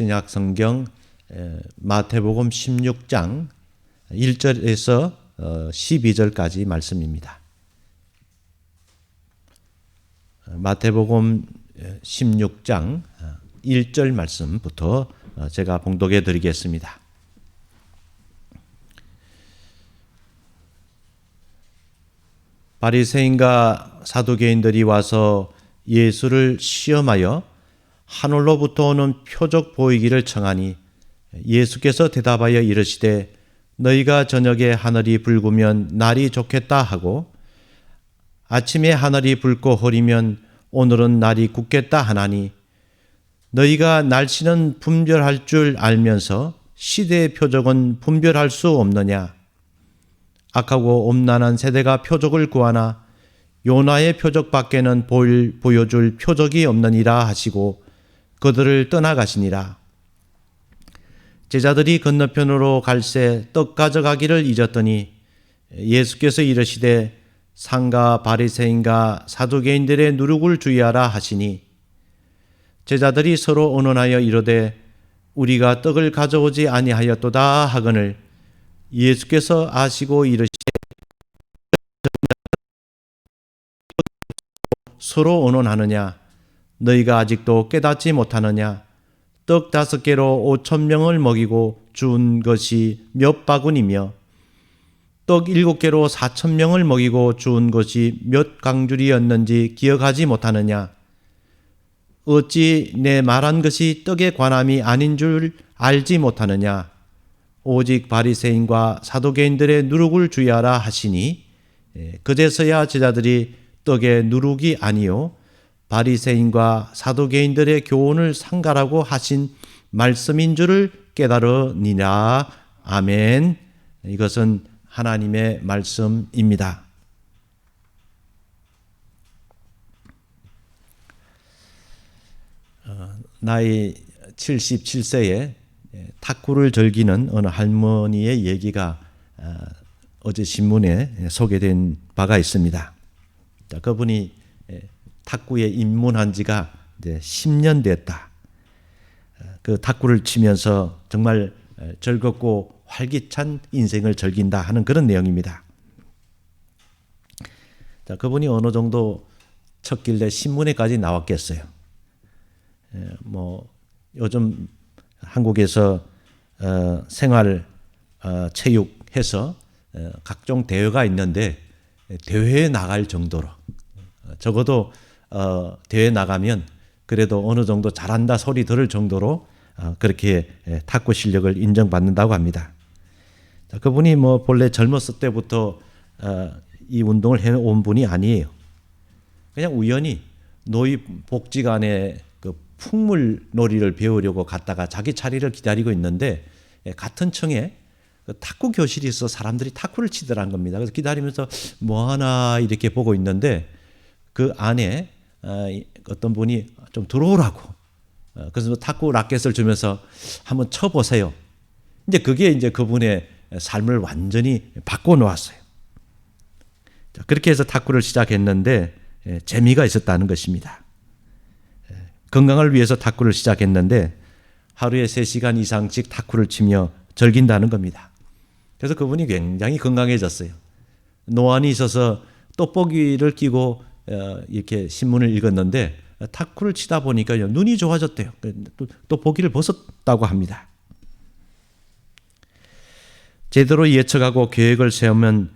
신약 성경 마태복음 16장 1절에서 12절까지 말씀입니다. 마태복음 16장 1절 말씀부터 제가 봉독해 드리겠습니다. 바리새인과 사두개인들이 와서 예수를 시험하여 하늘로부터 오는 표적 보이기를 청하니 예수께서 대답하여 이르시되 너희가 저녁에 하늘이 붉으면 날이 좋겠다 하고 아침에 하늘이 붉고 흐리면 오늘은 날이 굳겠다 하나니 너희가 날씨는 분별할 줄 알면서 시대의 표적은 분별할 수 없느냐. 악하고 엄난한 세대가 표적을 구하나 요나의 표적밖에는 보여줄 표적이 없느니라 하시고 그들을 떠나가시니라. 제자들이 건너편으로 갈새 떡 가져가기를 잊었더니 예수께서 이르시되 상가 바리새인과 사두개인들의 누룩을 주의하라 하시니 제자들이 서로 언언하여 이르되 우리가 떡을 가져오지 아니하였도다 하거늘 예수께서 아시고 이르시되 서로 언언하느냐 너희가 아직도 깨닫지 못하느냐 떡 5개로 5,000명을 먹이고 준 것이 몇 바구니며 떡 7개로 4,000명을 먹이고 준 것이 몇 강줄이었는지 기억하지 못하느냐 어찌 내 말한 것이 떡에 관함이 아닌 줄 알지 못하느냐 오직 바리새인과 사두개인들의 누룩을 주의하라 하시니 그제서야 제자들이 떡의 누룩이 아니요 바리새인과 사두개인들의 교훈을 상가라고 하신 말씀인 줄을 깨달으니라. 아멘. 이것은 하나님의 말씀입니다. 나이 77세에 탁구를 즐기는 어느 할머니의 얘기가 어제 신문에 소개된 바가 있습니다. 그분이 탁구에 입문한 지가 이제 10년 됐다. 그 탁구를 치면서 정말 즐겁고 활기찬 인생을 즐긴다 하는 그런 내용입니다. 자, 그분이 어느 정도 쳤길래 신문에까지 나왔겠어요. 요즘 한국에서 생활 체육해서 각종 대회가 있는데 대회에 나갈 정도로 적어도 대회 나가면 그래도 어느 정도 잘한다 소리 들을 정도로 그렇게 탁구 실력을 인정받는다고 합니다. 그분이 본래 젊었을 때부터 이 운동을 해온 분이 아니에요. 그냥 우연히 노인복지관에 그 풍물 놀이를 배우려고 갔다가 자기 자리를 기다리고 있는데 같은 층에 탁구 교실이 있어 사람들이 탁구를 치더란 겁니다. 그래서 기다리면서 뭐 하나 이렇게 보고 있는데 그 안에 어떤 분이 좀 들어오라고 그래서 탁구 라켓을 주면서 한번 쳐보세요. 이제 그게 이제 그분의 삶을 완전히 바꿔놓았어요. 그렇게 해서 탁구를 시작했는데 재미가 있었다는 것입니다. 건강을 위해서 탁구를 시작했는데 하루에 3시간 이상씩 탁구를 치며 즐긴다는 겁니다. 그래서 그분이 굉장히 건강해졌어요. 노안이 있어서 떡볶이를 끼고 이렇게 신문을 읽었는데 탁구를 치다 보니까 눈이 좋아졌대요. 떡볶이를 벗었다고 합니다. 제대로 예측하고 계획을 세우면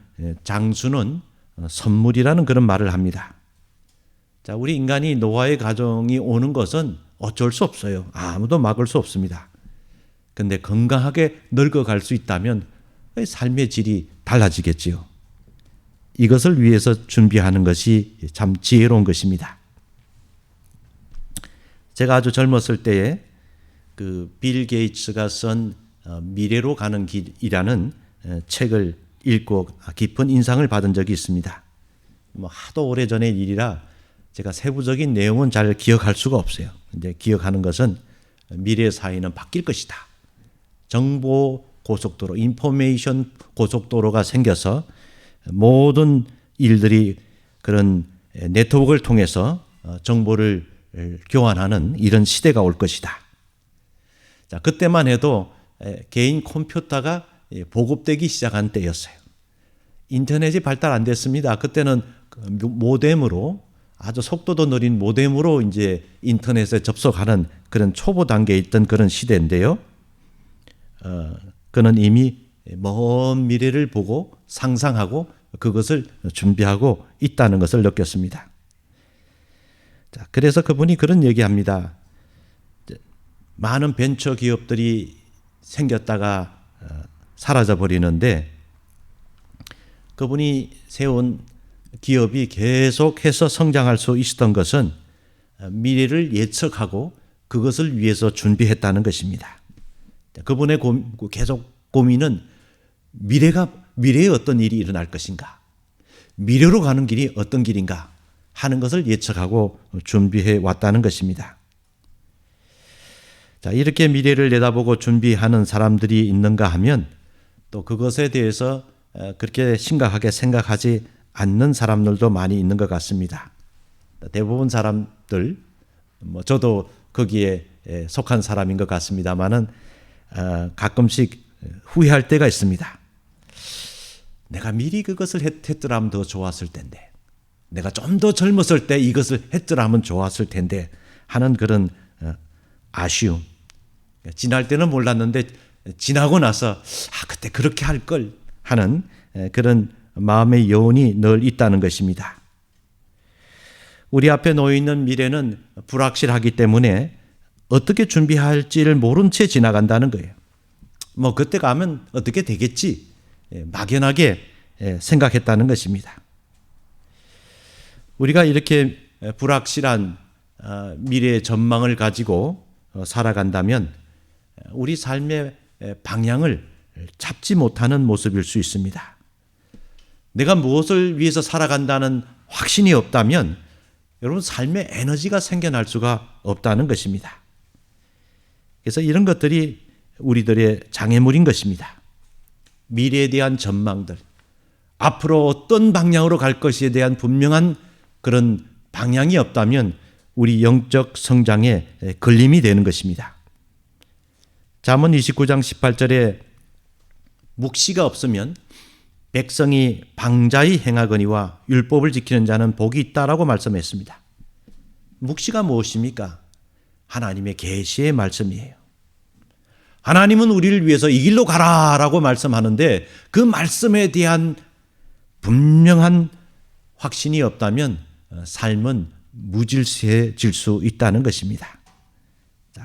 장수는 선물이라는 그런 말을 합니다. 자, 우리 인간이 노아의 가정이 오는 것은 어쩔 수 없어요. 아무도 막을 수 없습니다. 근데 건강하게 늙어갈 수 있다면 삶의 질이 달라지겠지요. 이것을 위해서 준비하는 것이 참 지혜로운 것입니다. 제가 아주 젊었을 때에 그 빌 게이츠가 쓴 미래로 가는 길이라는 책을 읽고 깊은 인상을 받은 적이 있습니다. 하도 오래전의 일이라 제가 세부적인 내용은 잘 기억할 수가 없어요. 이제 기억하는 것은 미래 사회는 바뀔 것이다. 정보 고속도로, 인포메이션 고속도로가 생겨서 모든 일들이 그런 네트워크를 통해서 정보를 교환하는 이런 시대가 올 것이다. 자, 그때만 해도 개인 컴퓨터가 보급되기 시작한 때였어요. 인터넷이 발달 안 됐습니다. 그때는 모뎀으로, 아주 속도도 느린 모뎀으로 이제 인터넷에 접속하는 그런 초보 단계에 있던 그런 시대인데요. 그는 이미 먼 미래를 보고 상상하고 그것을 준비하고 있다는 것을 느꼈습니다. 자, 그래서 그분이 그런 얘기합니다. 많은 벤처 기업들이 생겼다가 사라져 버리는데 그분이 세운 기업이 계속해서 성장할 수 있었던 것은 미래를 예측하고 그것을 위해서 준비했다는 것입니다. 그분의 계속 고민은 미래에 어떤 일이 일어날 것인가, 미래로 가는 길이 어떤 길인가 하는 것을 예측하고 준비해 왔다는 것입니다. 자, 이렇게 미래를 내다보고 준비하는 사람들이 있는가 하면 또 그것에 대해서 그렇게 심각하게 생각하지 않는 사람들도 많이 있는 것 같습니다. 대부분 사람들, 저도 거기에 속한 사람인 것 같습니다만은 가끔씩 후회할 때가 있습니다. 내가 미리 그것을 했더라면 더 좋았을 텐데, 내가 좀 더 젊었을 때 이것을 했더라면 좋았을 텐데 하는 그런 아쉬움. 지날 때는 몰랐는데 지나고 나서 그때 그렇게 할 걸 하는 그런 마음의 여운이 늘 있다는 것입니다. 우리 앞에 놓여 있는 미래는 불확실하기 때문에 어떻게 준비할지를 모른 채 지나간다는 거예요. 그때 가면 어떻게 되겠지, 막연하게 생각했다는 것입니다. 우리가 이렇게 불확실한 미래의 전망을 가지고 살아간다면 우리 삶의 방향을 잡지 못하는 모습일 수 있습니다. 내가 무엇을 위해서 살아간다는 확신이 없다면 여러분 삶의 에너지가 생겨날 수가 없다는 것입니다. 그래서 이런 것들이 우리들의 장애물인 것입니다. 미래에 대한 전망들, 앞으로 어떤 방향으로 갈 것에 대한 분명한 그런 방향이 없다면 우리 영적 성장에 걸림이 되는 것입니다. 잠언 29장 18절에 묵시가 없으면 백성이 방자히 행하거니와 율법을 지키는 자는 복이 있다라고 말씀했습니다. 묵시가 무엇입니까? 하나님의 계시의 말씀이에요. 하나님은 우리를 위해서 이 길로 가라라고 말씀하는데 그 말씀에 대한 분명한 확신이 없다면 삶은 무질서해질 수 있다는 것입니다.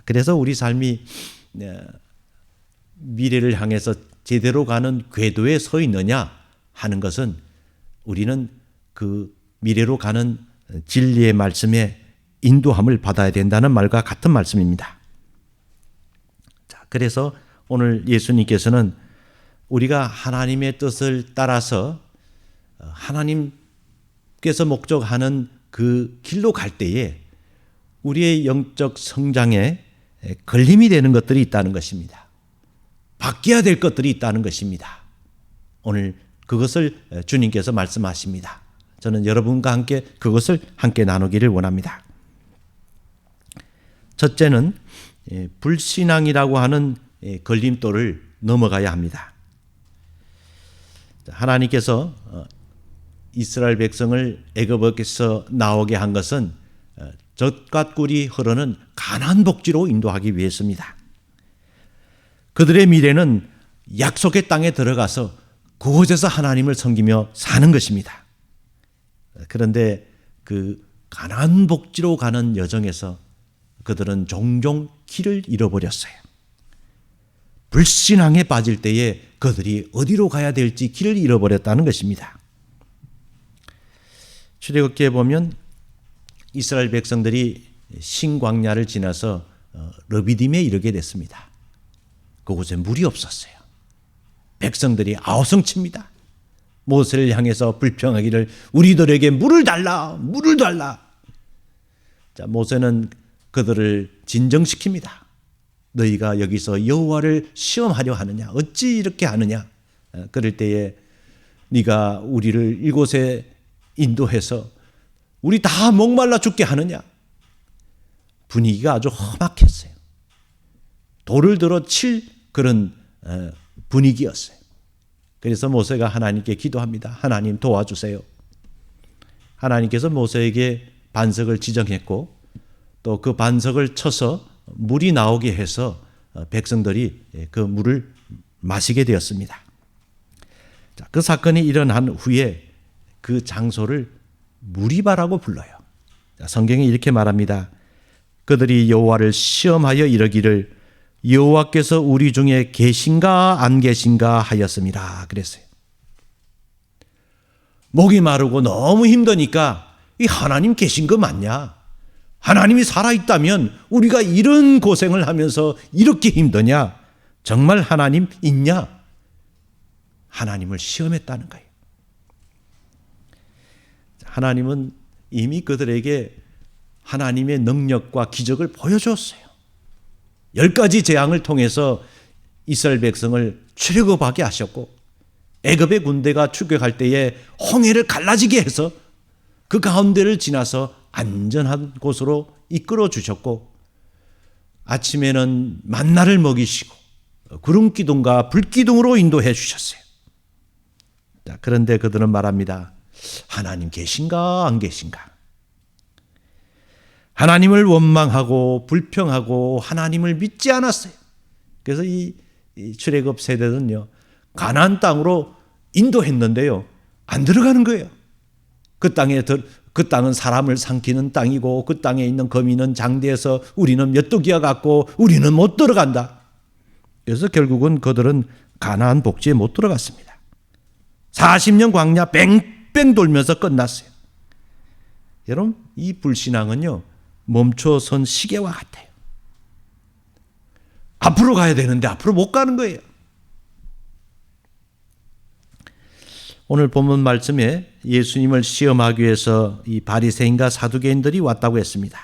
그래서 우리 삶이 미래를 향해서 제대로 가는 궤도에 서 있느냐 하는 것은 우리는 그 미래로 가는 진리의 말씀에 인도함을 받아야 된다는 말과 같은 말씀입니다. 자, 그래서 오늘 예수님께서는 우리가 하나님의 뜻을 따라서 하나님께서 목적하는 그 길로 갈 때에 우리의 영적 성장에 걸림이 되는 것들이 있다는 것입니다. 바뀌어야 될 것들이 있다는 것입니다. 오늘 그것을 주님께서 말씀하십니다. 저는 여러분과 함께 그것을 함께 나누기를 원합니다. 첫째는 불신앙이라고 하는 걸림돌을 넘어가야 합니다. 하나님께서 이스라엘 백성을 애굽에서 나오게 한 것은 젖과 꿀이 흐르는 가나안 복지로 인도하기 위해서입니다. 그들의 미래는 약속의 땅에 들어가서 그곳에서 하나님을 섬기며 사는 것입니다. 그런데 그 가나안 복지로 가는 여정에서 그들은 종종 길을 잃어버렸어요. 불신앙에 빠질 때에 그들이 어디로 가야 될지 길을 잃어버렸다는 것입니다. 출애굽기에 보면 이스라엘 백성들이 신광야를 지나서 르비딤에 이르게 됐습니다. 그곳에 물이 없었어요. 백성들이 아우성칩니다. 모세를 향해서 불평하기를 우리들에게 물을 달라, 물을 달라. 자, 모세는 그들을 진정시킵니다. 너희가 여기서 여호와를 시험하려 하느냐? 어찌 이렇게 하느냐? 그럴 때에 네가 우리를 이곳에 인도해서 우리 다 목말라 죽게 하느냐? 분위기가 아주 험악했어요. 돌을 들어 칠 그런 분위기였어요. 그래서 모세가 하나님께 기도합니다. 하나님 도와주세요. 하나님께서 모세에게 반석을 지정했고 또 그 반석을 쳐서 물이 나오게 해서 백성들이 그 물을 마시게 되었습니다. 그 사건이 일어난 후에 그 장소를 무리바라고 불러요. 성경이 이렇게 말합니다. 그들이 여호와를 시험하여 이르기를 여호와께서 우리 중에 계신가 안 계신가 하였습니다. 그랬어요. 목이 마르고 너무 힘드니까 이 하나님 계신 거 맞냐? 하나님이 살아있다면 우리가 이런 고생을 하면서 이렇게 힘드냐? 정말 하나님 있냐? 하나님을 시험했다는 거예요. 하나님은 이미 그들에게 하나님의 능력과 기적을 보여줬어요. 10가지 재앙을 통해서 이스라엘 백성을 출애굽하게 하셨고 애굽의 군대가 출격할 때에 홍해를 갈라지게 해서 그 가운데를 지나서 안전한 곳으로 이끌어 주셨고 아침에는 만나를 먹이시고 구름 기둥과 불 기둥으로 인도해 주셨어요. 그런데 그들은 말합니다. 하나님 계신가 안 계신가? 하나님을 원망하고 불평하고 하나님을 믿지 않았어요. 그래서 이 출애굽 세대는요, 가나안 땅으로 인도했는데요, 안 들어가는 거예요. 그 땅은 사람을 삼키는 땅이고 그 땅에 있는 거민은 장대해서 우리는 몇도기와 같고 우리는 못 들어간다. 그래서 결국은 그들은 가나안 복지에 못 들어갔습니다. 40년 광야 뺑뺑 돌면서 끝났어요. 여러분, 이 불신앙은요, 멈춰선 시계와 같아요. 앞으로 가야 되는데 앞으로 못 가는 거예요. 오늘 본문 말씀에 예수님을 시험하기 위해서 이 바리새인과 사두개인들이 왔다고 했습니다.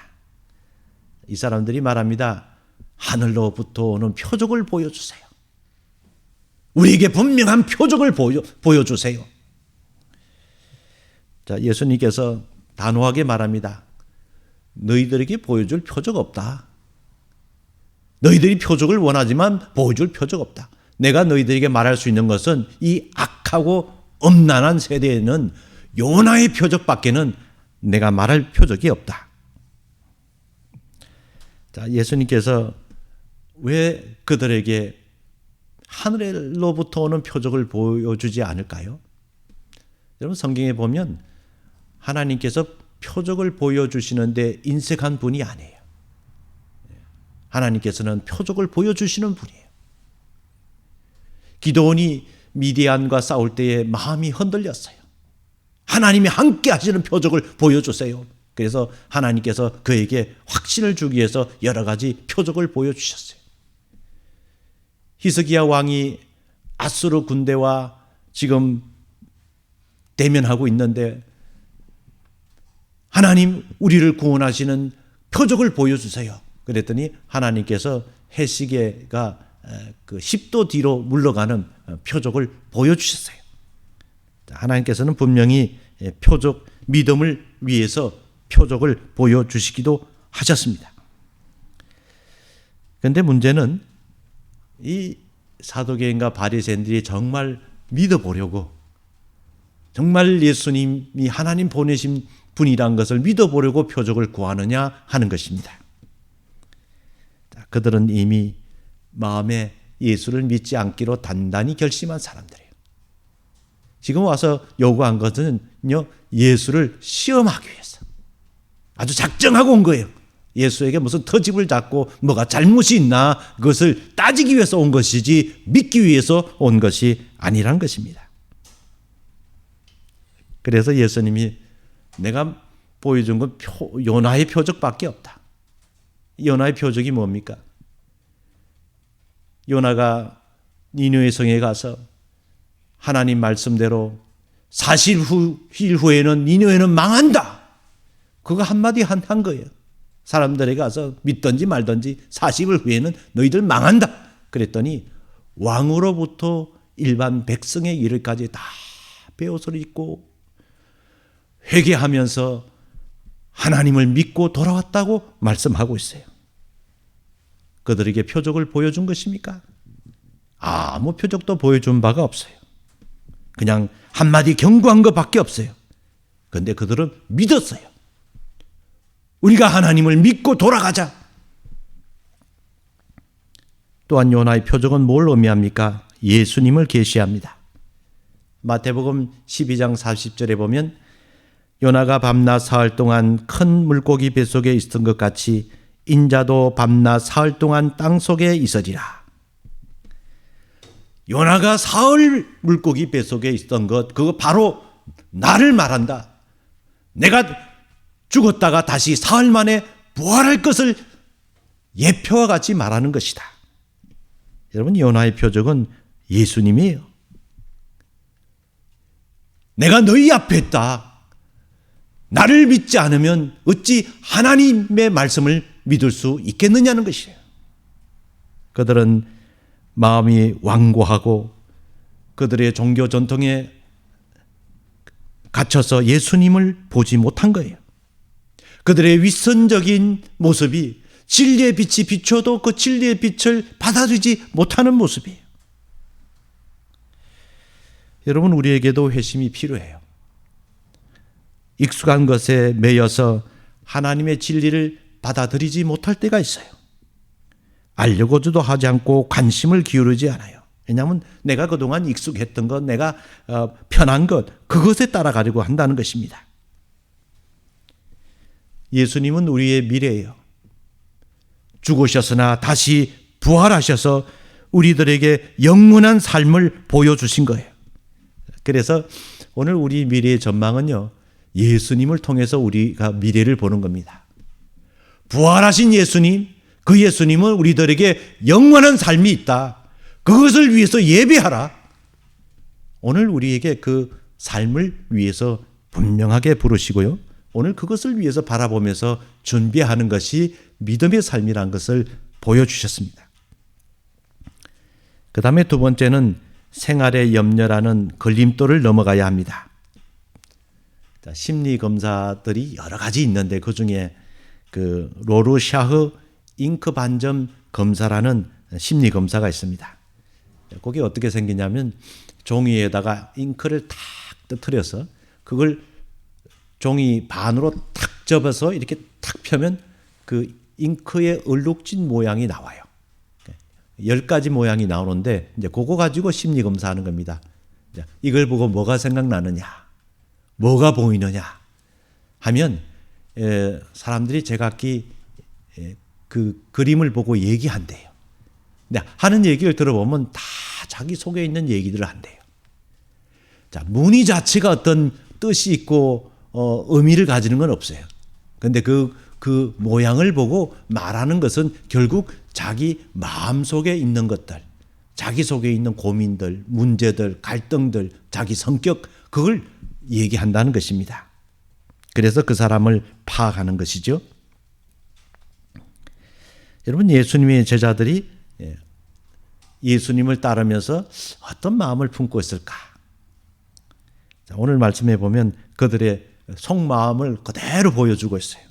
이 사람들이 말합니다. 하늘로부터 오는 표적을 보여주세요. 우리에게 분명한 표적을 보여주세요. 자, 예수님께서 단호하게 말합니다. 너희들에게 보여줄 표적 없다. 너희들이 표적을 원하지만 보여줄 표적 없다. 내가 너희들에게 말할 수 있는 것은 이 악하고 엄난한 세대에는 요나의 표적밖에는 내가 말할 표적이 없다. 자, 예수님께서 왜 그들에게 하늘로부터 오는 표적을 보여주지 않을까요? 여러분, 성경에 보면 하나님께서 표적을 보여주시는데 인색한 분이 아니에요. 하나님께서는 표적을 보여주시는 분이에요. 기드온이 미디안과 싸울 때에 마음이 흔들렸어요. 하나님이 함께 하시는 표적을 보여주세요. 그래서 하나님께서 그에게 확신을 주기 위해서 여러 가지 표적을 보여주셨어요. 히스기야 왕이 아수르 군대와 지금 대면하고 있는데 하나님, 우리를 구원하시는 표적을 보여주세요. 그랬더니 하나님께서 해시계가 그 10도 뒤로 물러가는 표적을 보여주셨어요. 하나님께서는 분명히 표적, 믿음을 위해서 표적을 보여주시기도 하셨습니다. 그런데 문제는 이 사두개인과 바리새인들이 정말 믿어보려고, 정말 예수님이 하나님 보내신 분이란 것을 믿어보려고 표적을 구하느냐 하는 것입니다. 그들은 이미 마음에 예수를 믿지 않기로 단단히 결심한 사람들이에요. 지금 와서 요구한 것은요, 예수를 시험하기 위해서 아주 작정하고 온 거예요. 예수에게 무슨 터집을 잡고 뭐가 잘못이 있나 그것을 따지기 위해서 온 것이지 믿기 위해서 온 것이 아니란 것입니다. 그래서 예수님이 내가 보여준 건 요나의 표적밖에 없다. 요나의 표적이 뭡니까? 요나가 니느웨 성에 가서 하나님 말씀대로 40일 후에는 니느웨는 망한다. 그거 한마디 한 거예요. 사람들에게 가서 믿든지 말든지 40일 후에는 너희들 망한다. 그랬더니 왕으로부터 일반 백성의 일까지 다 베옷을 입고 회개하면서 하나님을 믿고 돌아왔다고 말씀하고 있어요. 그들에게 표적을 보여준 것입니까? 아무 표적도 보여준 바가 없어요. 그냥 한마디 경고한 것밖에 없어요. 그런데 그들은 믿었어요. 우리가 하나님을 믿고 돌아가자. 또한 요나의 표적은 뭘 의미합니까? 예수님을 계시합니다. 마태복음 12장 40절에 보면 요나가 밤낮 사흘 동안 큰 물고기 뱃속에 있었던 것 같이 인자도 밤낮 사흘 동안 땅속에 있으리라. 요나가 사흘 물고기 뱃속에 있었던 것, 그거 바로 나를 말한다. 내가 죽었다가 다시 사흘 만에 부활할 것을 예표와 같이 말하는 것이다. 여러분, 요나의 표적은 예수님이에요. 내가 너희 앞에 있다. 나를 믿지 않으면 어찌 하나님의 말씀을 믿을 수 있겠느냐는 것이에요. 그들은 마음이 완고하고 그들의 종교 전통에 갇혀서 예수님을 보지 못한 거예요. 그들의 위선적인 모습이 진리의 빛이 비춰도 그 진리의 빛을 받아들이지 못하는 모습이에요. 여러분, 우리에게도 회심이 필요해요. 익숙한 것에 매여서 하나님의 진리를 받아들이지 못할 때가 있어요. 알려고도 하지 않고 관심을 기울이지 않아요. 왜냐하면 내가 그동안 익숙했던 것, 내가 편한 것, 그것에 따라가려고 한다는 것입니다. 예수님은 우리의 미래예요. 죽으셨으나 다시 부활하셔서 우리들에게 영원한 삶을 보여주신 거예요. 그래서 오늘 우리 미래의 전망은요, 예수님을 통해서 우리가 미래를 보는 겁니다. 부활하신 예수님, 그 예수님은 우리들에게 영원한 삶이 있다. 그것을 위해서 예배하라. 오늘 우리에게 그 삶을 위해서 분명하게 부르시고요. 오늘 그것을 위해서 바라보면서 준비하는 것이 믿음의 삶이라는 것을 보여주셨습니다. 그 다음에 두 번째는 생활의 염려라는 걸림돌을 넘어가야 합니다. 심리 검사들이 여러 가지 있는데 그 중에 그 로르샤흐 잉크 반점 검사라는 심리 검사가 있습니다. 그게 어떻게 생기냐면 종이에다가 잉크를 탁 떠뜨려서 그걸 종이 반으로 탁 접어서 이렇게 탁 펴면 그 잉크의 얼룩진 모양이 나와요. 10가지 모양이 나오는데 이제 그거 가지고 심리 검사하는 겁니다. 이걸 보고 뭐가 생각나느냐, 뭐가 보이느냐 하면 사람들이 제각기 그 그림을 보고 얘기한대요. 근데 하는 얘기를 들어보면 다 자기 속에 있는 얘기들을 한대요. 자, 무늬 자체가 어떤 뜻이 있고 의미를 가지는 건 없어요. 그런데 그 모양을 보고 말하는 것은 결국 자기 마음속에 있는 것들, 자기 속에 있는 고민들, 문제들, 갈등들, 자기 성격, 그걸 얘기한다는 것입니다. 그래서 그 사람을 파악하는 것이죠. 여러분, 예수님의 제자들이 예수님을 따르면서 어떤 마음을 품고 있을까? 오늘 말씀해 보면 그들의 속마음을 그대로 보여주고 있어요.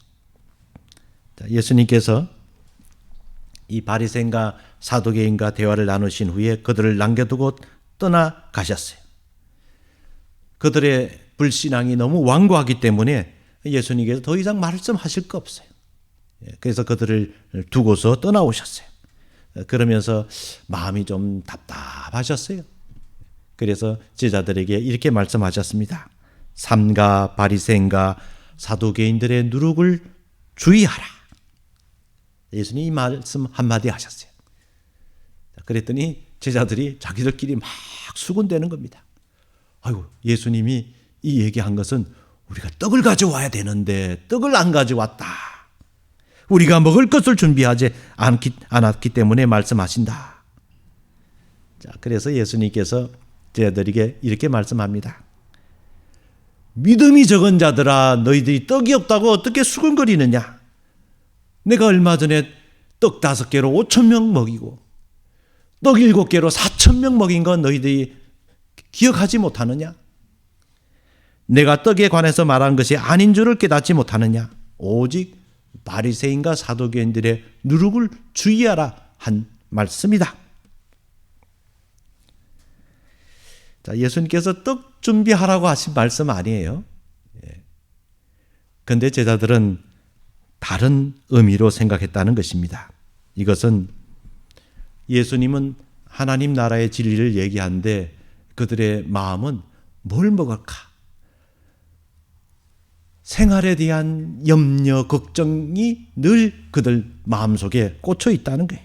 예수님께서 이 바리새인과 사두개인과 대화를 나누신 후에 그들을 남겨두고 떠나가셨어요. 그들의 불신앙이 너무 완고하기 때문에 예수님께서 더 이상 말씀하실 거 없어요. 그래서 그들을 두고서 떠나오셨어요. 그러면서 마음이 좀 답답하셨어요. 그래서 제자들에게 이렇게 말씀하셨습니다. 삼가 바리새인과 사두개인들의 누룩을 주의하라. 예수님이 이 말씀 한마디 하셨어요. 그랬더니 제자들이 자기들끼리 막 수군대는 겁니다. 아이고, 예수님이 이 얘기한 것은 우리가 떡을 가져와야 되는데 떡을 안 가져왔다. 우리가 먹을 것을 준비하지 않았기 때문에 말씀하신다. 자, 그래서 예수님께서 제자들에게 이렇게 말씀합니다. 믿음이 적은 자들아, 너희들이 떡이 없다고 어떻게 수군거리느냐? 내가 얼마 전에 떡 5개로 5,000명 먹이고 떡 7개로 4,000명 먹인 건 너희들이 기억하지 못하느냐? 내가 떡에 관해서 말한 것이 아닌 줄을 깨닫지 못하느냐? 오직 바리새인과 사두개인들의 누룩을 주의하라 한 말씀이다. 자, 예수님께서 떡 준비하라고 하신 말씀 아니에요. 그런데 제자들은 다른 의미로 생각했다는 것입니다. 이것은 예수님은 하나님 나라의 진리를 얘기하는데 그들의 마음은 뭘 먹을까? 생활에 대한 염려, 걱정이 늘 그들 마음속에 꽂혀 있다는 거예요.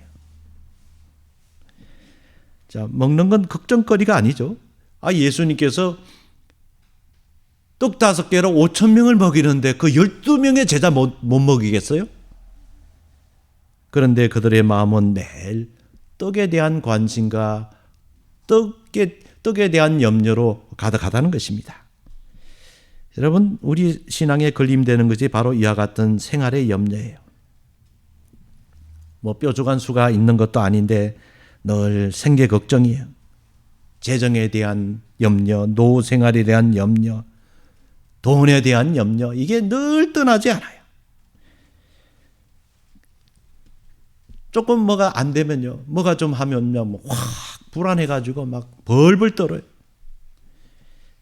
자, 먹는 건 걱정거리가 아니죠. 예수님께서 떡 5개로 5,000명을 먹이는데 그 12명의 제자 못 먹이겠어요? 그런데 그들의 마음은 매일 떡에 대한 관심과 떡에 대한 염려로 가득하다는 것입니다. 여러분, 우리 신앙에 걸림되는 것이 바로 이와 같은 생활의 염려예요. 뾰족한 수가 있는 것도 아닌데 늘 생계 걱정이에요. 재정에 대한 염려, 노후 생활에 대한 염려, 돈에 대한 염려, 이게 늘 떠나지 않아요. 조금 뭐가 안 되면요, 뭐가 좀 하면요, 확 불안해가지고 막 벌벌 떨어요.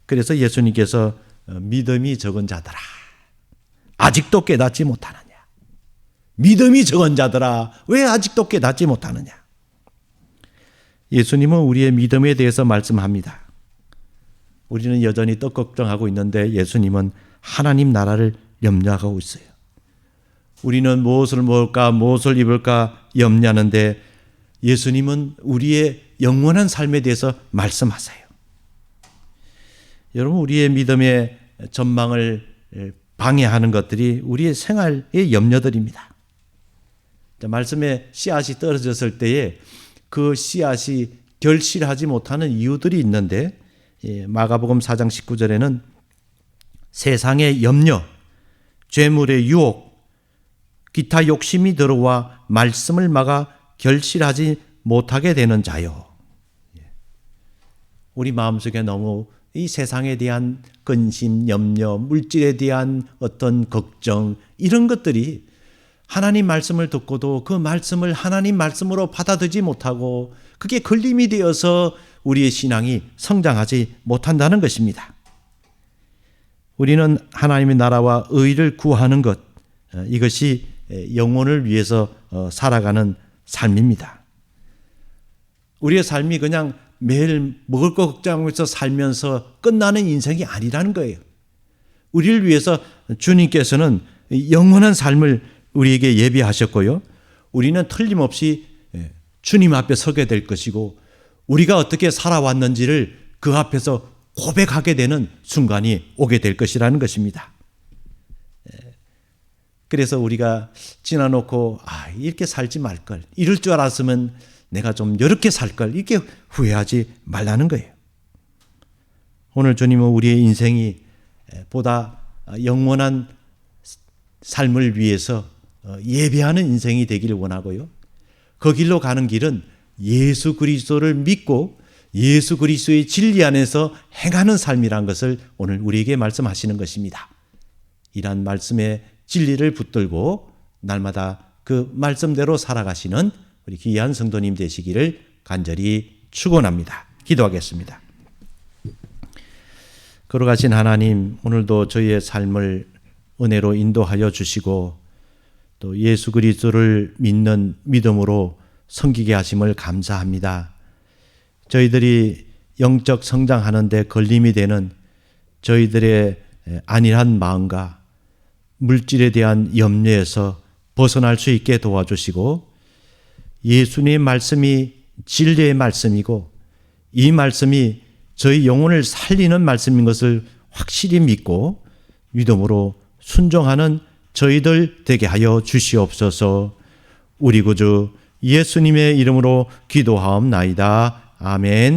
그래서 예수님께서 믿음이 적은 자들아, 아직도 깨닫지 못하느냐? 믿음이 적은 자들아, 왜 아직도 깨닫지 못하느냐? 예수님은 우리의 믿음에 대해서 말씀합니다. 우리는 여전히 떡 걱정하고 있는데 예수님은 하나님 나라를 염려하고 있어요. 우리는 무엇을 먹을까, 무엇을 입을까 염려하는데 예수님은 우리의 영원한 삶에 대해서 말씀하세요. 여러분, 우리의 믿음의 전망을 방해하는 것들이 우리의 생활의 염려들입니다. 말씀에 씨앗이 떨어졌을 때에 그 씨앗이 결실하지 못하는 이유들이 있는데 마가복음 4장 19절에는 세상의 염려, 죄물의 유혹, 기타 욕심이 들어와 말씀을 막아 결실하지 못하게 되는 자요. 우리 마음속에 너무 이 세상에 대한 근심, 염려, 물질에 대한 어떤 걱정, 이런 것들이 하나님 말씀을 듣고도 그 말씀을 하나님 말씀으로 받아들이지 못하고 그게 걸림이 되어서 우리의 신앙이 성장하지 못한다는 것입니다. 우리는 하나님의 나라와 의를 구하는 것, 이것이 영혼을 위해서 살아가는 삶입니다. 우리의 삶이 그냥 매일 먹을 거 걱정하면서 살면서 끝나는 인생이 아니라는 거예요. 우리를 위해서 주님께서는 영원한 삶을 우리에게 예비하셨고요. 우리는 틀림없이 주님 앞에 서게 될 것이고 우리가 어떻게 살아왔는지를 그 앞에서 고백하게 되는 순간이 오게 될 것이라는 것입니다. 그래서 우리가 지나놓고 이렇게 살지 말걸, 이럴 줄 알았으면 내가 좀 이렇게 살걸, 이렇게 후회하지 말라는 거예요. 오늘 주님은 우리의 인생이 보다 영원한 삶을 위해서 예배하는 인생이 되기를 원하고요. 그 길로 가는 길은 예수 그리스도를 믿고 예수 그리스도의 진리 안에서 행하는 삶이란 것을 오늘 우리에게 말씀하시는 것입니다. 이러한 말씀의 진리를 붙들고 날마다 그 말씀대로 살아가시는 우리 귀한 성도님 되시기를 간절히 축원합니다. 기도하겠습니다. 걸어가신 하나님, 오늘도 저희의 삶을 은혜로 인도하여 주시고 또 예수 그리스도를 믿는 믿음으로 섬기게 하심을 감사합니다. 저희들이 영적 성장하는 데 걸림이 되는 저희들의 안일한 마음과 물질에 대한 염려에서 벗어날 수 있게 도와주시고 예수님의 말씀이 진리의 말씀이고 이 말씀이 저희 영혼을 살리는 말씀인 것을 확실히 믿고 믿음으로 순종하는 저희들 되게 하여 주시옵소서. 우리 구주 예수님의 이름으로 기도하옵나이다. 아멘.